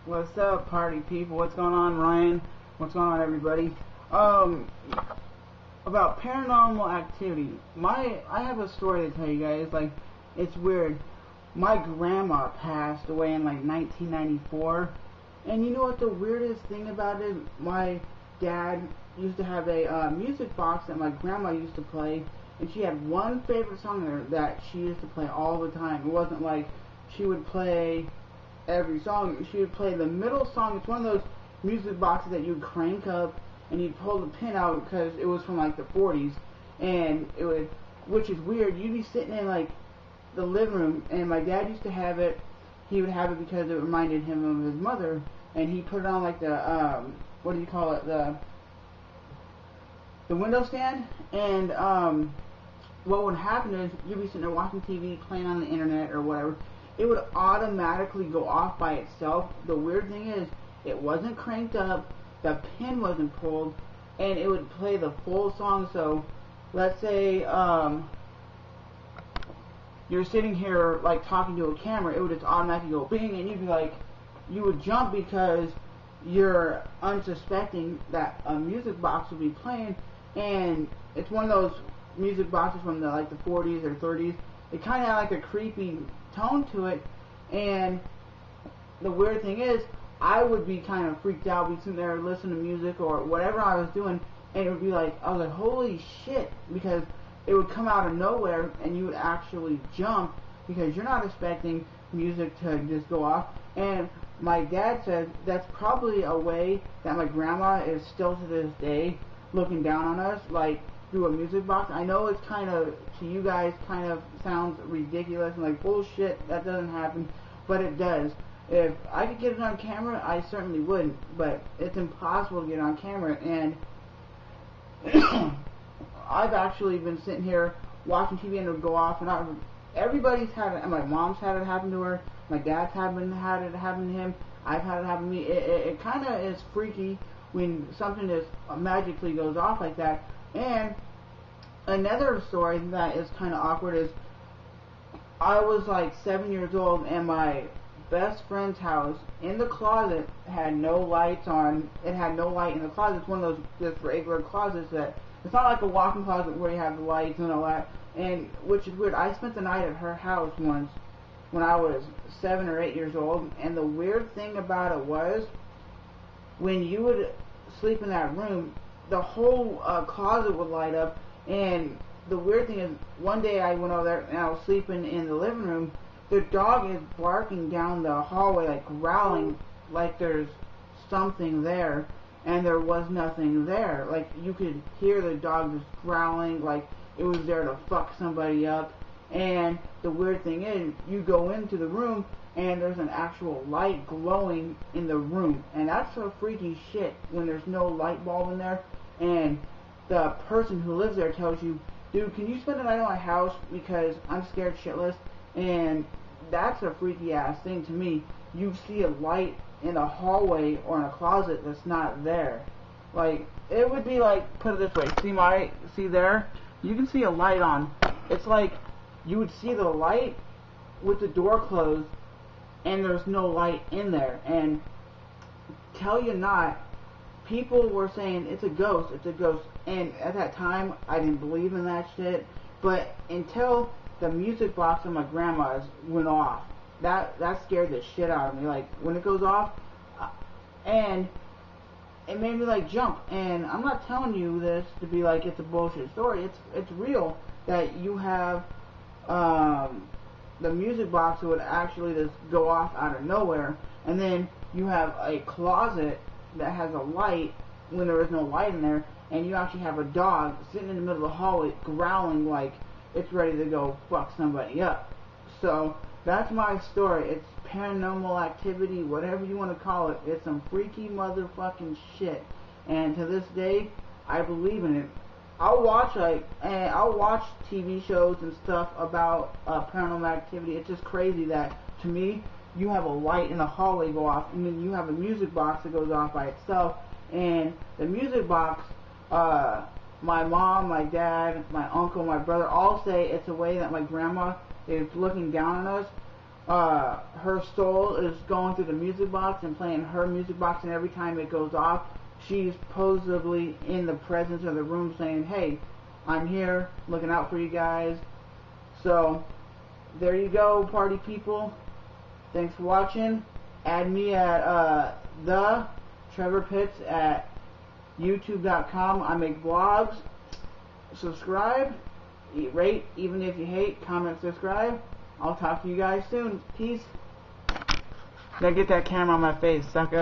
What's up, party people? What's going on, Ryan? What's going on, everybody? About paranormal activity. I have a story to tell you guys. Like, it's weird. My grandma passed away in like 1994, and you know what the weirdest thing about it? My dad used to have a music box that my grandma used to play, and she had one favorite song there that she used to play all the time. It wasn't like she would play every song. She would play the middle song. It's one of those music boxes that you'd crank up and you'd pull the pin out because it was from like the 40s, and it would, which is weird. You'd be sitting in like the living room, and my dad used to have it. He would have it because it reminded him of his mother, and he put it on like the what do you call it, the window stand. And what would happen is you'd be sitting there watching TV, playing on the internet or whatever. It would automatically go off by itself. The weird thing is, it wasn't cranked up, the pin wasn't pulled, and it would play the full song. So, let's say you're sitting here like talking to a camera, it would just automatically go bing, and you'd be like, you would jump because you're unsuspecting that a music box would be playing, and it's one of those music boxes from the like the 40s or 30s. It kind of had like a creepy tone to it, and the weird thing is, I would be kind of freaked out, be sitting there listening to music or whatever I was doing, and it would be like, I was like, holy shit, because it would come out of nowhere, and you would actually jump, because you're not expecting music to just go off. And my dad said that's probably a way that my grandma is still to this day looking down on us, like, through a music box. I know it's kind of, to you guys, kind of sounds ridiculous and like bullshit, that doesn't happen, but it does. If I could get it on camera, I certainly wouldn't, but it's impossible to get it on camera. And I've actually been sitting here watching TV and it would go off, and everybody's had it. My mom's had it happen to her, my dad's had it happen to him, I've had it happen to me. It kind of is freaky when something just magically goes off like that. And another story that is kind of awkward is, I was like 7 years old, and my best friend's house, in the closet, had no lights on. It had no light in the closet. It's one of those just regular closets that, it's not like a walk-in closet where you have the lights and all that, and which is weird. I spent the night at her house once when I was 7 or 8 years old, and the weird thing about it was, when you would sleep in that room, the whole closet would light up. And the weird thing is, one day I went over there and I was sleeping in the living room. The dog is barking down the hallway, like growling, like there's something there, and there was nothing there. Like, you could hear the dog just growling like it was there to fuck somebody up. And the weird thing is, you go into the room and there's an actual light glowing in the room, and that's so freaky shit when there's no light bulb in there. And the person who lives there tells you, dude, can you spend the night at my house because I'm scared shitless? And that's a freaky ass thing to me. You see a light in a hallway or in a closet that's not there. Like, it would be like, put it this way, see there? You can see a light on. It's like you would see the light with the door closed, and there's no light in there. And tell you not, people were saying it's a ghost, it's a ghost. And at that time, I didn't believe in that shit. But until the music box of my grandma's went off, that scared the shit out of me. Like, when it goes off, and it made me like jump. And I'm not telling you this to be like it's a bullshit story. It's real that you have the music box would actually just go off out of nowhere, and then you have a closet that has a light when there is no light in there, and you actually have a dog sitting in the middle of the hallway growling like it's ready to go fuck somebody up. So that's my story. It's paranormal activity, whatever you want to call it. It's some freaky motherfucking shit, and to this day I believe in it. I'll watch TV shows and stuff about paranormal activity. It's just crazy that, to me, you have a light in the hallway go off, and then you have a music box that goes off by itself. And the music box, my mom, my dad, my uncle, my brother all say it's a way that my grandma is looking down on us. her soul is going through the music box and playing her music box, and every time it goes off, she's supposedly in the presence of the room saying, hey, I'm here, looking out for you guys. So, there you go, party people. Thanks for watching. Add me at the Trevor Pitts at youtube.com. I make vlogs. Subscribe, rate, even if you hate, comment, subscribe. I'll talk to you guys soon. Peace. Gotta get that camera on my face, sucker.